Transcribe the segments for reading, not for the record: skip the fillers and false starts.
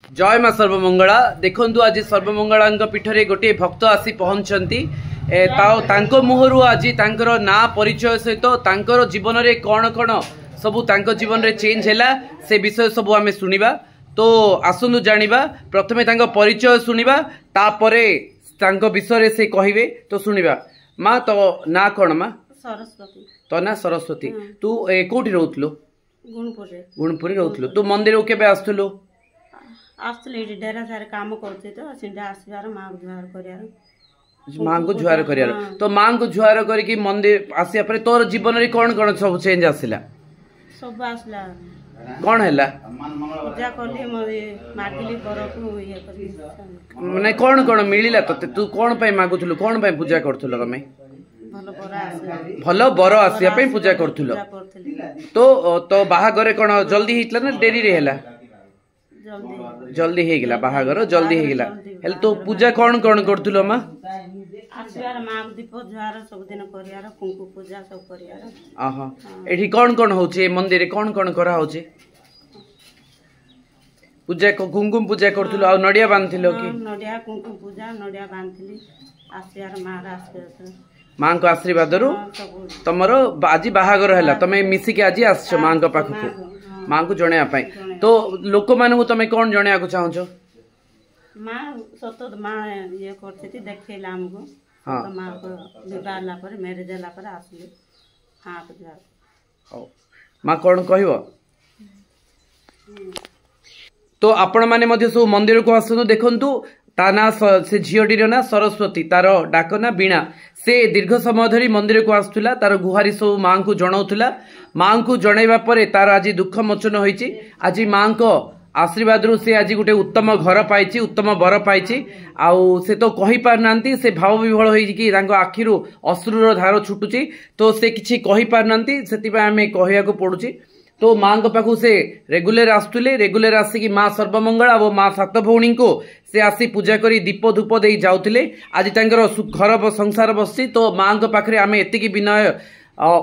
जय माँ सर्वमंगला देखु आज सर्वमंगला पीठरे गोटे भक्त आसी पहुंचती मुहरु आज ना परिचय सहित जीवन में कौन कौन सब जीवन में चेंज है से विषय सब आम शुणा तो आसतु जाना प्रथमे परिचय शुणा विषय से कहे तो शुणा माँ तो ना कौन माँ सरस्वती तो ना सरस्वती तू कौटी रोलु गुणपुरी रोलु तू मंदिर के आसलु डेरा सारे काम करते तो आसबार माँ को जुहार कर माँ को जुहार कर तो माँ को जुहार करके मंदिर आसिया पर तोर जीवन में कौन कौन सब चेंज आसला सब आसला कौन है पूजा कली मागिली माने कौन कौन मिलला तते तू कौन पे मागुथलु कौन पे पूजा करथुलो तमे भल बर आसिया पे पूजा करथुलो तो बाहागर कौन जल्दी हितला ना डेरी रे हैला जल्दी हे गेला बाहागर जल्दी हे गेला हेल तो पूजा कौन कौन करथुलो मां आसबार मां दीप जुहार सब दिन करियार कुंकु पूजा सब करियार आहा एठी कौन कौन होचे मंदिर रे कौन कौन करा होचे पूजा को कुंकुम पूजा करथुलो आ नडिया बांधथिलो कि नडिया कुंकुम पूजा नडिया बांधथिली आसबार महाराज मां को आशीर्वाद रु तमरो आज बाहागर हैला तमे मिसी के आज आछो मां को पाखु को मां को जणया पई तो लोक मानू तमे कौन जणया को चाहो मां सतो मां ये करथि देखैला हमको हां तो मां को विवाहला पर मैरिज होला पर आसले हां तो जा हो मां कौन कहबो तो आपण माने मध्ये सब मंदिर को आसनु देखंतु ता ना से झीटीर ना सरस्वती तार डाक ना बीणा से दीर्घ समय धरी मंदिर को आसुला तार गुहारी सब माँ को जनाऊला माँ को जनइबा परे तार आज दुख मोचन होईची आज माँ को आशीर्वाद रु से आज गोटे उत्तम घर पाई उत्तम बर पाई आउ से तो कही पार नांती से भाव विभोल होईकी आखिरु अश्रुर धार छुटुची तो से किछि कही पार नांती सेति आमे कहिया को पडुची तो माँ को पाखु से रेगुलर आसुले रेगुलर आसिकी माँ सर्वमंगला और माँ सात भौणी को से आसी पूजा करी दीप धूप दे जाउतिले आज तांकर घर संसार बसची तो माँ को पाखरे आमे एतिकी विनय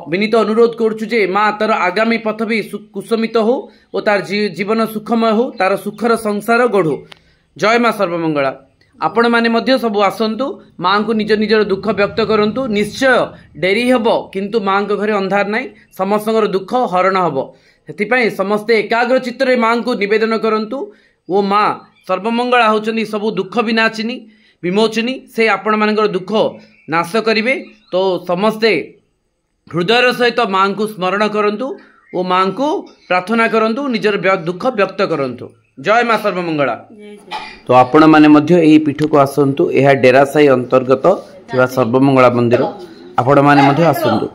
विनीत अनुरोध करुचु जे माँ तार आगामी पथ भी कुसुमित हो और तार जीवन सुखमय हो तार सुखर संसार गढ़ू जय माँ सर्वमंगला आपण माने मध्य सब आसंतु माँ को निज निजर दुख व्यक्त करंतु निश्चय डेरी हबो किंतु माँ को घरे अंधार नाही समस्तଙ୍କର दुख हरण हबो सेतिपई समस्ते एकाग्र चित्तरे माँ को निवेदन करंतु वो माँ सर्वमंगला होचनी सब दुख विनाशिनी विमोचनी से आपण मानकर दुख नाश करिवे तो समस्ते हृदय सहित माँ को स्मरण करंतु वो माँ को प्रार्थना करंतु निजर दुख व्यक्त करंतु जय माँ सर्वमंगला तो आपण माने मध्य एही पीठ को आसंतु एहा डेरासाई अंतर्गत थिबा सर्वमंगला मंदिर आपण माने मध्य आसंतु।